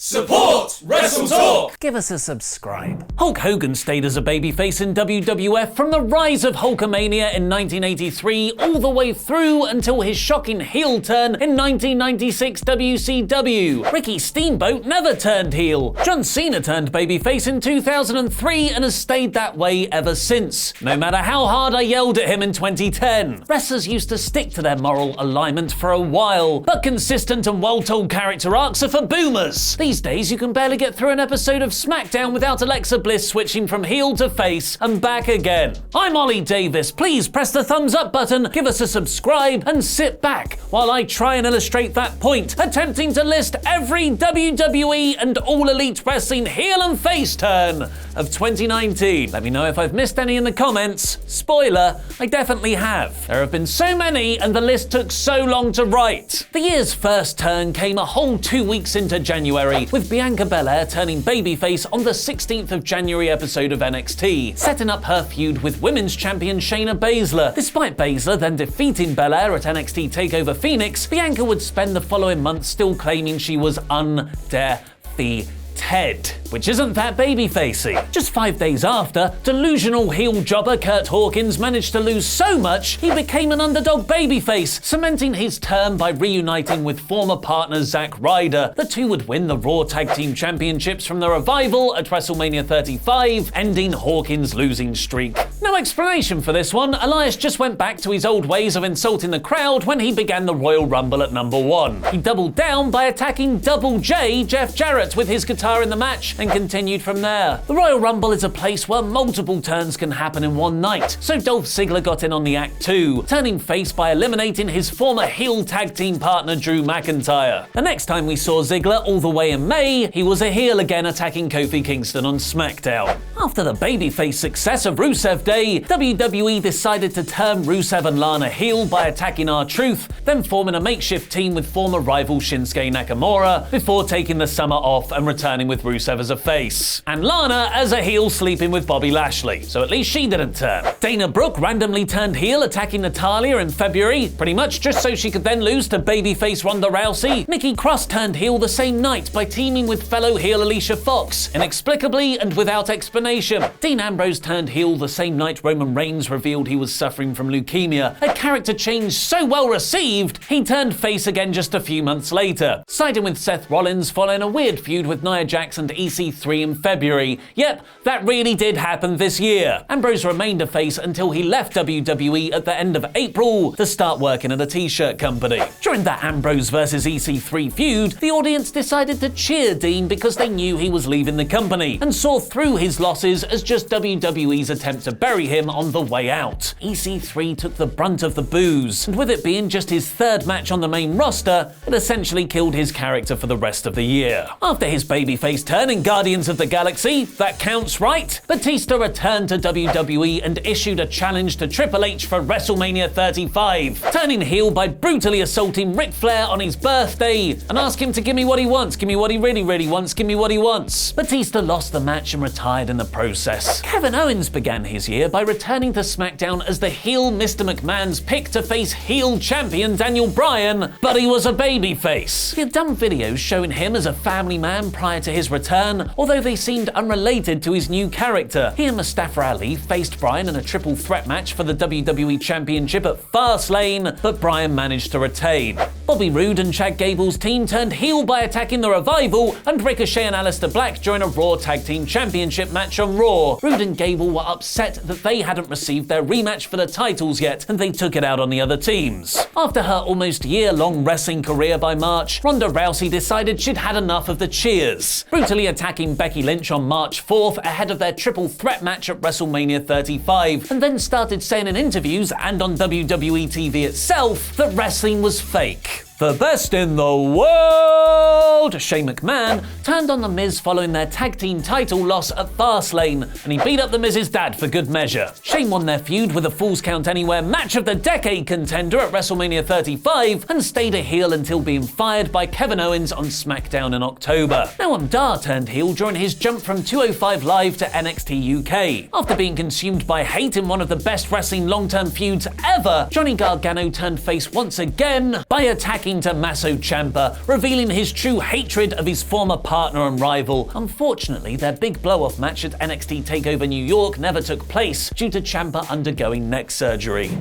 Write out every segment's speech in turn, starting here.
Support WrestleTalk! Give us a subscribe. Hulk Hogan stayed as a babyface in WWF from the rise of Hulkamania in 1983 all the way through until his shocking heel turn in 1996 WCW. Ricky Steamboat never turned heel. John Cena turned babyface in 2003 and has stayed that way ever since, no matter how hard I yelled at him in 2010. Wrestlers used to stick to their moral alignment for a while, but consistent and well-told character arcs are for boomers. These days, you can barely get through an episode of SmackDown without Alexa Bliss switching from heel to face and back again. I'm Oli Davis. Please press the thumbs up button, give us a subscribe, and sit back while I try and illustrate that point, attempting to list every WWE and All Elite Wrestling heel and face turn of 2019. Let me know if I've missed any in the comments. Spoiler, I definitely have. There have been so many and the list took so long to write. The year's first turn came a whole 2 weeks into January, with Bianca Belair turning babyface on the 16th of January episode of NXT, setting up her feud with Women's Champion Shayna Baszler. Despite Baszler then defeating Belair at NXT TakeOver Phoenix, Bianca would spend the following month still claiming she was undefeated, which isn't that babyfacey. Just 5 days after, delusional heel jobber Curt Hawkins managed to lose so much he became an underdog babyface, cementing his term by reuniting with former partner Zack Ryder. The two would win the Raw Tag Team Championships from the Revival at WrestleMania 35, ending Hawkins' losing streak. No explanation for this one. Elias just went back to his old ways of insulting the crowd when he began the Royal Rumble at number 1. He doubled down by attacking Double J, Jeff Jarrett, with his guitar in the match, and continued from there. The Royal Rumble is a place where multiple turns can happen in one night, so Dolph Ziggler got in on the act too, turning face by eliminating his former heel tag team partner Drew McIntyre. The next time we saw Ziggler, all the way in May, he was a heel again, attacking Kofi Kingston on SmackDown. After the babyface success of Rusev Day, WWE decided to turn Rusev and Lana heel by attacking R-Truth, then forming a makeshift team with former rival Shinsuke Nakamura, before taking the summer off and returning with Rusev as a face, and Lana as a heel sleeping with Bobby Lashley, so at least she didn't turn. Dana Brooke randomly turned heel attacking Natalya in February, pretty much just so she could then lose to babyface Ronda Rousey. Nikki Cross turned heel the same night by teaming with fellow heel Alicia Fox, inexplicably and without explanation. Dean Ambrose turned heel the same night Roman Reigns revealed he was suffering from leukemia, a character change so well received, he turned face again just a few months later, siding with Seth Rollins following a weird feud with Nia Jax and EC3 in February. Yep, that really did happen this year. Ambrose remained a face until he left WWE at the end of April to start working at a t-shirt company. During that Ambrose versus EC3 feud, the audience decided to cheer Dean because they knew he was leaving the company, and saw through his losses as just WWE's attempt to bury him on the way out. EC3 took the brunt of the boos, and with it being just his third match on the main roster, it essentially killed his character for the rest of the year. After his babyface turn in Guardians of the Galaxy, that counts, right? Batista returned to WWE and issued a challenge to Triple H for WrestleMania 35, turning heel by brutally assaulting Ric Flair on his birthday and asked him to give me what he wants, give me what he really wants, give me what he wants. Batista lost the match and retired in the process. Kevin Owens began his year by returning to SmackDown as the heel Mr. McMahon's pick to face heel champion Daniel Bryan, but he was a babyface. He had done videos showing him as a family man prior to his return, although they seemed unrelated to his new character. He and Mustafa Ali faced Bryan in a triple threat match for the WWE Championship at Fastlane, but Bryan managed to retain. Bobby Roode and Chad Gable's team turned heel by attacking the Revival, and Ricochet and Aleister Black joined a Raw Tag Team Championship match on Raw. Roode and Gable were upset that they hadn't received their rematch for the titles yet, and they took it out on the other teams. After her almost year-long wrestling career by March, Ronda Rousey decided she'd had enough of the cheers, brutally attacking Becky Lynch on March 4th ahead of their triple threat match at WrestleMania 35, and then started saying in interviews and on WWE TV itself that wrestling was fake. The best in the world, Shane McMahon, turned on The Miz following their tag team title loss at Fastlane, and he beat up The Miz's dad for good measure. Shane won their feud with a Falls Count Anywhere match of the decade contender at WrestleMania 35, and stayed a heel until being fired by Kevin Owens on SmackDown in October. Noam Dar turned heel during his jump from 205 Live to NXT UK. After being consumed by hate in one of the best wrestling long-term feuds ever, Johnny Gargano turned face once again by attacking attacking Tommaso Ciampa, revealing his true hatred of his former partner and rival. Unfortunately, their big blow-off match at NXT TakeOver New York never took place due to Ciampa undergoing neck surgery.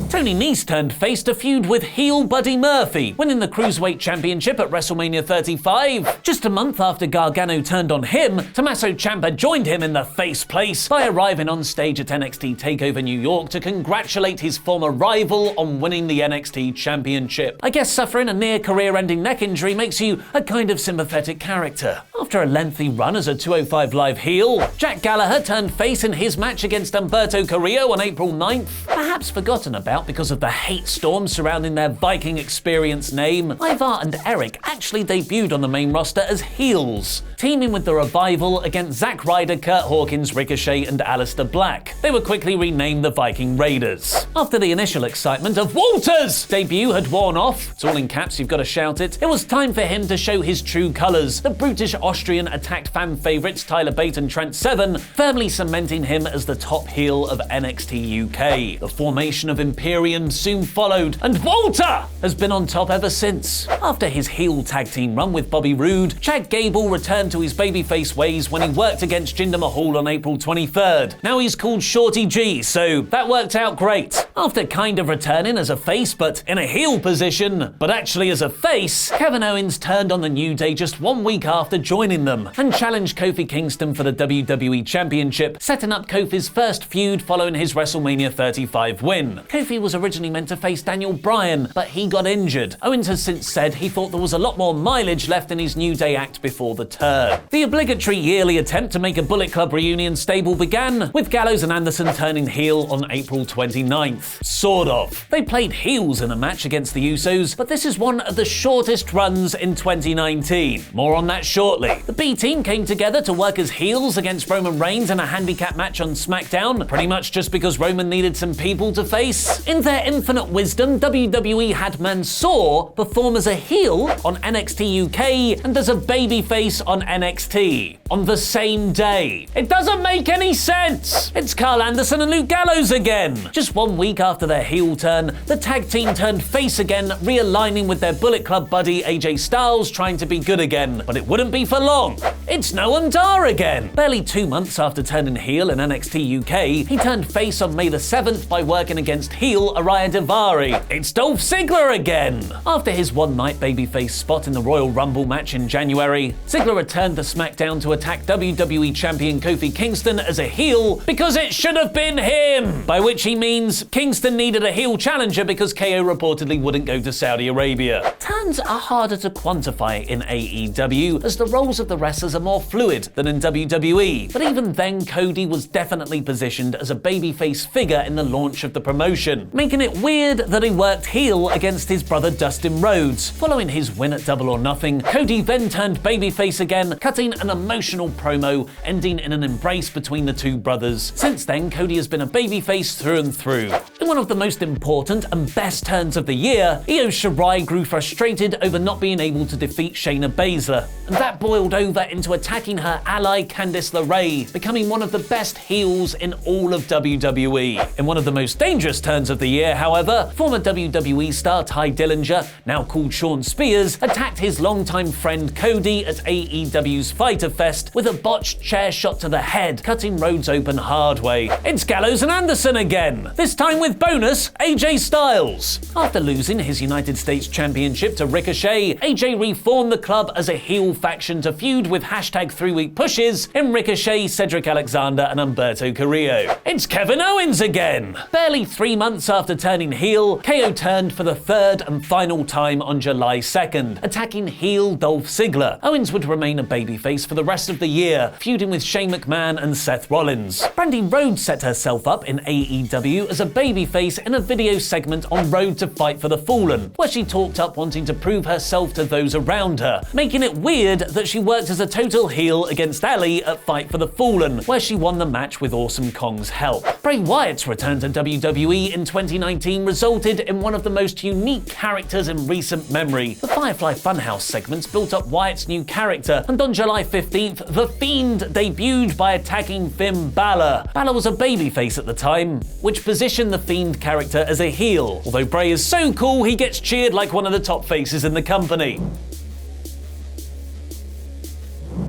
Tony Nese turned face to feud with heel Buddy Murphy, winning the Cruiserweight Championship at WrestleMania 35. Just a month after Gargano turned on him, Tommaso Ciampa joined him in the face place by arriving on stage at NXT TakeOver New York to congratulate his former rival on winning the NXT Championship. I guess suffering a near career-ending neck injury makes you a kind of sympathetic character. After a lengthy run as a 205 Live heel, Jack Gallagher turned face in his match against Humberto Carrillo on April 9th. Perhaps forgotten about because of the hate storm surrounding their Viking Experience name, Ivar and Eric actually debuted on the main roster as heels, teaming with the Revival against Zack Ryder, Curt Hawkins, Ricochet, and Aleister Black. They were quickly renamed the Viking Raiders. After the initial excitement of Walter's debut had worn off, it's all in caps, you've got to shout it was time for him to show his true colours. The brutish Austrian attacked fan favourites Tyler Bate and Trent Seven, firmly cementing him as the top heel of NXT UK. The formation of Imperium soon followed, and Walter has been on top ever since. After his heel tag team run with Bobby Roode, Chad Gable returned to his babyface ways when he worked against Jinder Mahal on April 23rd. Now he's called Shorty G, so that worked out great. After kind of returning as a face, but in a heel position, but actually as a face, Kevin Owens turned on the New Day just 1 week after joining them and challenged Kofi Kingston for the WWE Championship, setting up Kofi's first feud following his WrestleMania 35 win. Kofi was originally meant to face Daniel Bryan, but he got injured. Owens has since said he thought there was a lot more mileage left in his New Day act before the turn. The obligatory yearly attempt to make a Bullet Club reunion stable began, with Gallows and Anderson turning heel on April 29th. Sort of. They played heels in a match against the Usos, but this is one of the shortest runs in 2019. More on that shortly. The B team came together to work as heels against Roman Reigns in a handicap match on SmackDown, pretty much just because Roman needed some people to face. In their infinite wisdom, WWE had Mansoor perform as a heel on NXT UK and as a babyface on NXT on the same day. It doesn't make any sense! It's Carl Anderson and Luke Gallows again! Just 1 week after their heel turn, the tag team turned face again, realigning with their Bullet Club buddy AJ Styles trying to be good again. But it wouldn't be for long. It's Noam Dar again! Barely 2 months after turning heel in NXT UK, he turned face on May the 7th by working against heel Araya Daivari. It's Dolph Ziggler again! After his one-night babyface spot in the Royal Rumble match in January, Ziggler returned to SmackDown to attack WWE Champion Kofi Kingston as a heel because it should have been him! By which he means Kingston needed a heel challenger because KO reportedly wouldn't go to Saudi Arabia. Turns are harder to quantify in AEW as the roles of the wrestlers are more fluid than in WWE, but even then Cody was definitely positioned as a babyface figure in the launch of the promotion, making it weird that he worked heel against his brother Dustin Rhodes. Following his win at Double or Nothing, Cody then turned babyface again, cutting an emotional promo ending in an embrace between the two brothers. Since then, Cody has been a babyface through and through. In one of the most important and best turns of the year, Io Shirai grew frustrated over not being able to defeat Shayna Baszler, and that boiled over into attacking her ally Candice LeRae, becoming one of the best heels in all of WWE. In one of the most dangerous turns of the year, however, former WWE star Ty Dillinger, now called Shawn Spears, attacked his longtime friend Cody at AEW's Fyter Fest with a botched chair shot to the head, cutting Rhodes open hard way. It's Gallows and Anderson again, this time with bonus AJ Styles. After losing his United States Championship to Ricochet, AJ reformed the club as a heel faction to feud with hashtag 3-week pushes in Ricochet, Cedric Alexander, and Humberto Carrillo. It's Kevin Owens again! Barely 3 months after turning heel, KO turned for the third and final time on July 2nd, attacking heel Dolph Ziggler. Owens would remain a babyface for the rest of the year, feuding with Shane McMahon and Seth Rollins. Brandi Rhodes set herself up in AEW as a babyface in a video segment on Road to Fight for the Fallen, where she talked up wanting to prove herself to those around her, making it weird that she worked as a total heel against Ali at Fight for the Fallen, where she won the match with Awesome Kong's help. Bray Wyatt's return to WWE in 2019 resulted in one of the most unique characters in recent memory. The Firefly Funhouse segments built up Wyatt's new character, and on July 15th, The Fiend debuted by attacking Finn Balor. Balor was a babyface at the time, which positioned The Fiend esteemed character as a heel, although Bray is so cool he gets cheered like one of the top faces in the company.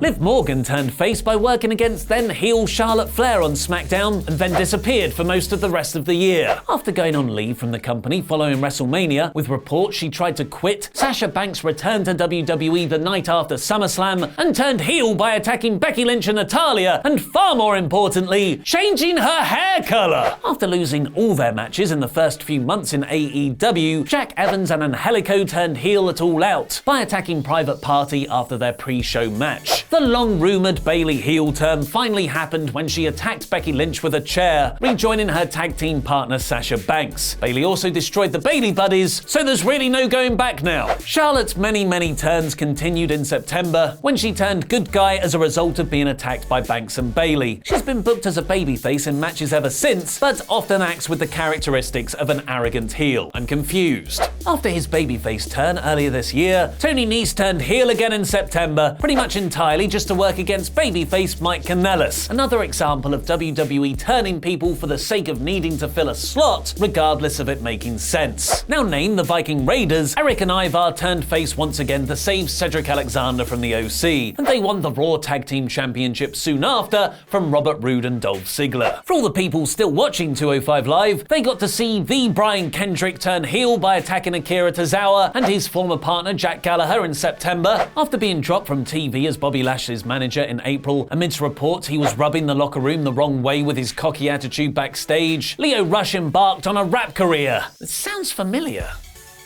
Liv Morgan turned face by working against then heel Charlotte Flair on SmackDown and then disappeared for most of the rest of the year. After going on leave from the company following WrestleMania, with reports she tried to quit, Sasha Banks returned to WWE the night after SummerSlam and turned heel by attacking Becky Lynch and Natalya and, far more importantly, changing her hair colour. After losing all their matches in the first few months in AEW, Jack Evans and Angelico turned heel at All Out by attacking Private Party after their pre-show match. The long-rumoured Bayley heel turn finally happened when she attacked Becky Lynch with a chair, rejoining her tag team partner Sasha Banks. Bayley also destroyed the Bayley Buddies, so there's really no going back now. Charlotte's many turns continued in September, when she turned good guy as a result of being attacked by Banks and Bayley. She's been booked as a babyface in matches ever since, but often acts with the characteristics of an arrogant heel. I'm confused. After his babyface turn earlier this year, Tony Nese turned heel again in September, pretty much entirely just to work against babyface Mike Kanellis. Another example of WWE turning people for the sake of needing to fill a slot, regardless of it making sense. Now named the Viking Raiders, Eric and Ivar turned face once again to save Cedric Alexander from the OC, and they won the Raw Tag Team Championship soon after from Robert Roode and Dolph Ziggler. For all the people still watching 205 Live, they got to see the Brian Kendrick turn heel by attacking Akira Tozawa and his former partner Jack Gallagher in September. After being dropped from TV as Bobby Lashley's manager in April, amidst reports he was rubbing the locker room the wrong way with his cocky attitude backstage, Lio Rush embarked on a rap career. It sounds familiar.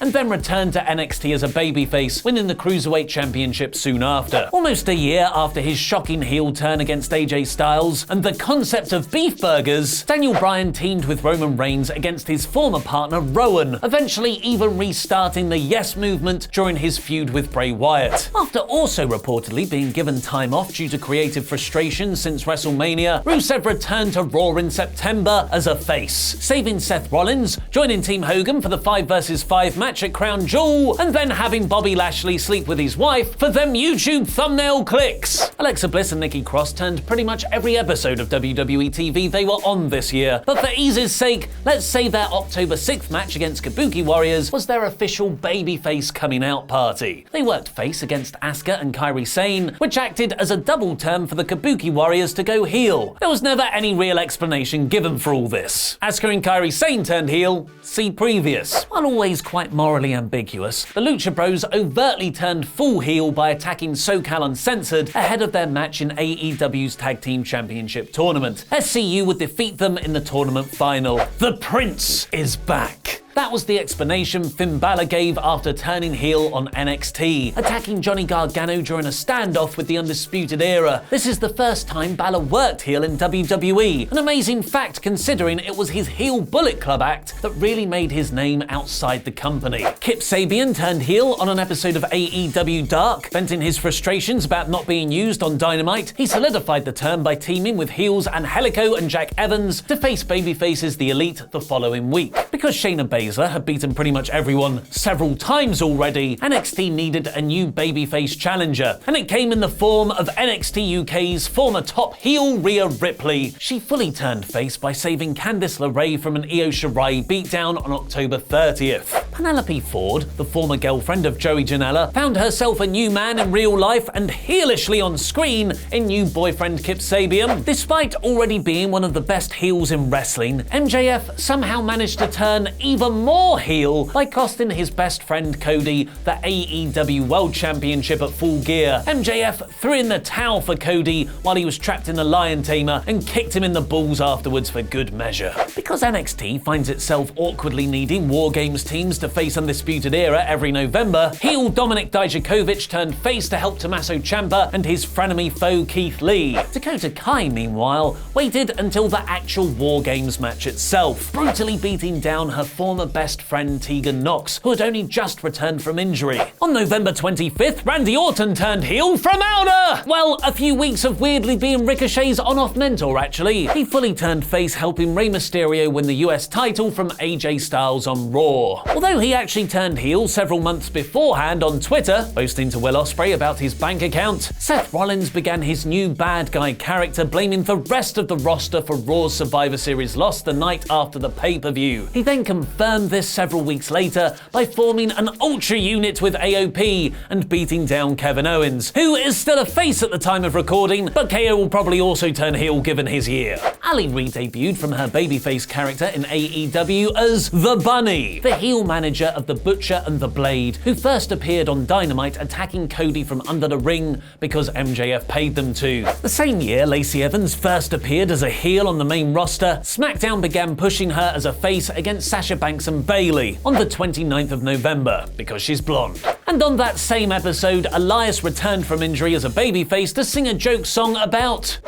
And then returned to NXT as a babyface, winning the Cruiserweight Championship soon after. Almost a year after his shocking heel turn against AJ Styles and the concept of beef burgers, Daniel Bryan teamed with Roman Reigns against his former partner Rowan, eventually even restarting the Yes movement during his feud with Bray Wyatt. After also reportedly being given time off due to creative frustration since WrestleMania, Rusev returned to Raw in September as a face, saving Seth Rollins, joining Team Hogan for the 5 vs 5 match at Crown Jewel, and then having Bobby Lashley sleep with his wife for them YouTube thumbnail clicks. Alexa Bliss and Nikki Cross turned pretty much every episode of WWE TV they were on this year, but for ease's sake, let's say their October 6th match against Kabuki Warriors was their official babyface coming out party. They worked face against Asuka and Kairi Sane, which acted as a double turn for the Kabuki Warriors to go heel. There was never any real explanation given for all this. Asuka and Kairi Sane turned heel, see previous. While always quite morally ambiguous, the Lucha Bros overtly turned full heel by attacking SoCal Uncensored ahead of their match in AEW's Tag Team Championship tournament. SCU would defeat them in the tournament final. The Prince is back. That was the explanation Finn Balor gave after turning heel on NXT, attacking Johnny Gargano during a standoff with the Undisputed Era. This is the first time Balor worked heel in WWE, an amazing fact considering it was his heel Bullet Club act that really made his name outside the company. Kip Sabian turned heel on an episode of AEW Dark, venting his frustrations about not being used on Dynamite. He solidified the turn by teaming with heels Angelico and Jack Evans to face babyfaces The Elite the following week. Because Shayna Baszler had beaten pretty much everyone several times already, NXT needed a new babyface challenger, and it came in the form of NXT UK's former top heel Rhea Ripley. She fully turned face by saving Candice LeRae from an Io Shirai beatdown on October 30th. Penelope Ford, the former girlfriend of Joey Janela, found herself a new man in real life and heelishly on screen in new boyfriend Kip Sabian. Despite already being one of the best heels in wrestling, MJF somehow managed to turn even more heel by costing his best friend Cody the AEW World Championship at Full Gear. MJF threw in the towel for Cody while he was trapped in the Lion Tamer and kicked him in the balls afterwards for good measure. Because NXT finds itself awkwardly needing War Games teams to face Undisputed Era every November, heel Dominic Dijakovic turned face to help Tommaso Ciampa and his frenemy foe Keith Lee. Dakota Kai, meanwhile, waited until the actual War Games match itself, brutally beating down her former former best friend Tegan Nox, who had only just returned from injury. On November 25th, Randy Orton turned heel from Outer! Well, a few weeks of weirdly being Ricochet's on-off mentor, actually. He fully turned face, helping Rey Mysterio win the US title from AJ Styles on Raw. Although he actually turned heel several months beforehand on Twitter, boasting to Will Ospreay about his bank account, Seth Rollins began his new bad guy character, blaming the rest of the roster for Raw's Survivor Series loss the night after the pay-per-view. He then confirmed this several weeks later by forming an ultra unit with AOP and beating down Kevin Owens, who is still a face at the time of recording, but KO will probably also turn heel given his year. Ali re-debuted from her babyface character in AEW as The Bunny, the heel manager of The Butcher and The Blade, who first appeared on Dynamite attacking Cody from under the ring because MJF paid them to. The same year, Lacey Evans first appeared as a heel on the main roster. SmackDown began pushing her as a face against Sasha Banks and Bayley on the 29th of November, because she's blonde. And on that same episode, Elias returned from injury as a babyface to sing a joke song about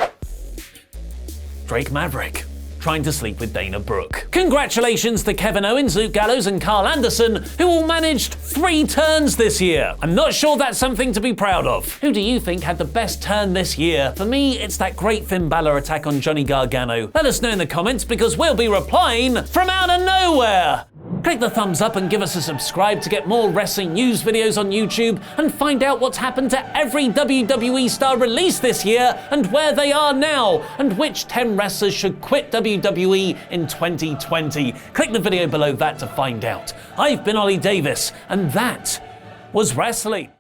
Drake Maverick trying to sleep with Dana Brooke. Congratulations to Kevin Owens, Luke Gallows and Carl Anderson, who all managed 3 turns this year. I'm not sure that's something to be proud of. Who do you think had the best turn this year? For me, it's that great Finn Balor attack on Johnny Gargano. Let us know in the comments, because we'll be replying from out of nowhere. Click the thumbs up and give us a subscribe to get more wrestling news videos on YouTube and find out what's happened to every WWE star released this year and where they are now, and which 10 wrestlers should quit WWE in 2020. Click the video below that to find out. I've been Oli Davis, and that was wrestling.